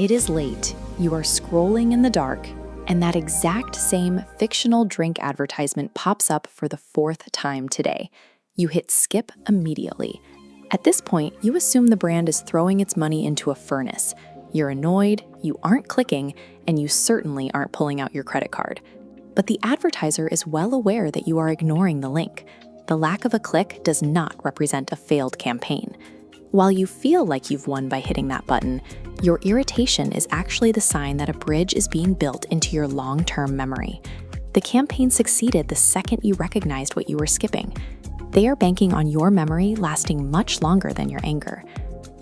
It is late, you are scrolling in the dark, and that exact same fictional drink advertisement pops up for the fourth time today. You hit skip immediately. At this point, you assume the brand is throwing its money into a furnace. You're annoyed, you aren't clicking, and you certainly aren't pulling out your credit card. But the advertiser is well aware that you are ignoring the link. The lack of a click does not represent a failed campaign. While you feel like you've won by hitting that button, your irritation is actually the sign that a bridge is being built into your long-term memory. The campaign succeeded the second you recognized what you were skipping. They are banking on your memory lasting much longer than your anger.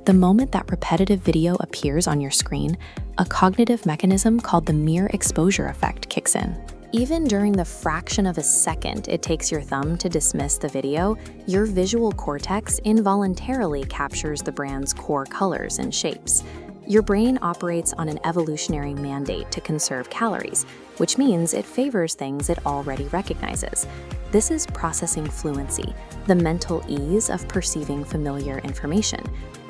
The moment that repetitive video appears on your screen, a cognitive mechanism called the mere exposure effect kicks in. Even during the fraction of a second it takes your thumb to dismiss the video, your visual cortex involuntarily captures the brand's core colors and shapes. Your brain operates on an evolutionary mandate to conserve calories, which means it favors things it already recognizes. This is processing fluency, the mental ease of perceiving familiar information.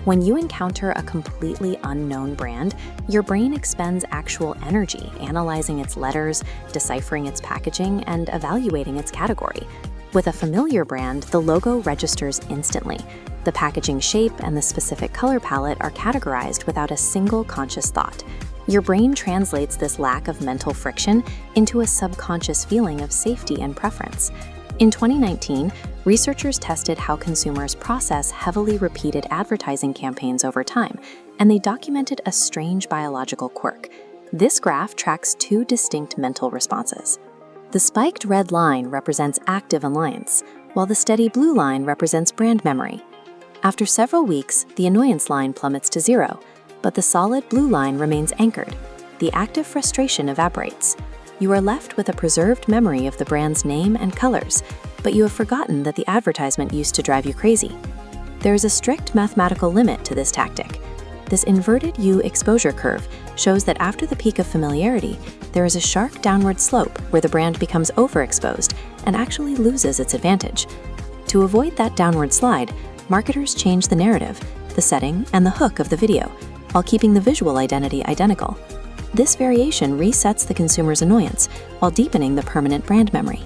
When you encounter a completely unknown brand, your brain expends actual energy analyzing its letters, deciphering its packaging, and evaluating its category. With a familiar brand, the logo registers instantly. The packaging shape and the specific color palette are categorized without a single conscious thought. Your brain translates this lack of mental friction into a subconscious feeling of safety and preference. In 2019, researchers tested how consumers process heavily repeated advertising campaigns over time, and they documented a strange biological quirk. This graph tracks two distinct mental responses. The spiked red line represents active alliance, while the steady blue line represents brand memory. After several weeks, the annoyance line plummets to 0, but the solid blue line remains anchored. The active frustration evaporates. You are left with a preserved memory of the brand's name and colors, but you have forgotten that the advertisement used to drive you crazy. There is a strict mathematical limit to this tactic. This inverted U exposure curve shows that after the peak of familiarity, there is a sharp downward slope where the brand becomes overexposed and actually loses its advantage. To avoid that downward slide, marketers change the narrative, the setting, and the hook of the video, while keeping the visual identity identical. This variation resets the consumer's annoyance while deepening the permanent brand memory.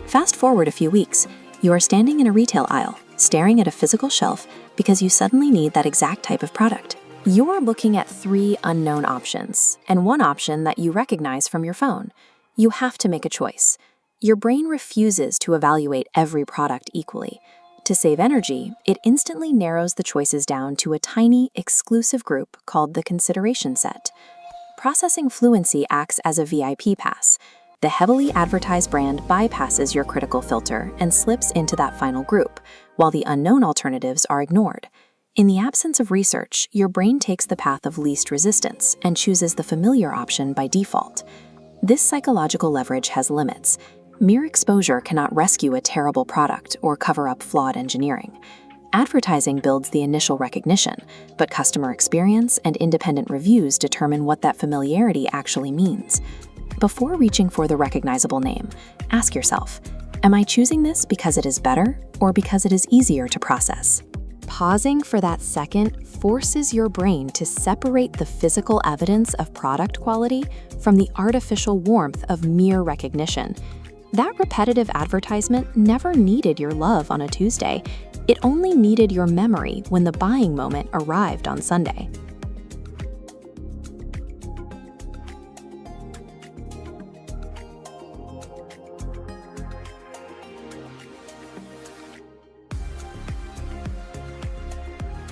Fast forward a few weeks, you are standing in a retail aisle, staring at a physical shelf because you suddenly need that exact type of product. You are looking at 3 unknown options, and one option that you recognize from your phone. You have to make a choice. Your brain refuses to evaluate every product equally. To save energy, it instantly narrows the choices down to a tiny, exclusive group called the consideration set. Processing fluency acts as a VIP pass. The heavily advertised brand bypasses your critical filter and slips into that final group, while the unknown alternatives are ignored. In the absence of research, your brain takes the path of least resistance and chooses the familiar option by default. This psychological leverage has limits. Mere exposure cannot rescue a terrible product or cover up flawed engineering. Advertising builds the initial recognition, but customer experience and independent reviews determine what that familiarity actually means. Before reaching for the recognizable name, ask yourself, am I choosing this because it is better or because it is easier to process? Pausing for that second forces your brain to separate the physical evidence of product quality from the artificial warmth of mere recognition. That repetitive advertisement never needed your love on a Tuesday. It only needed your memory when the buying moment arrived on Sunday.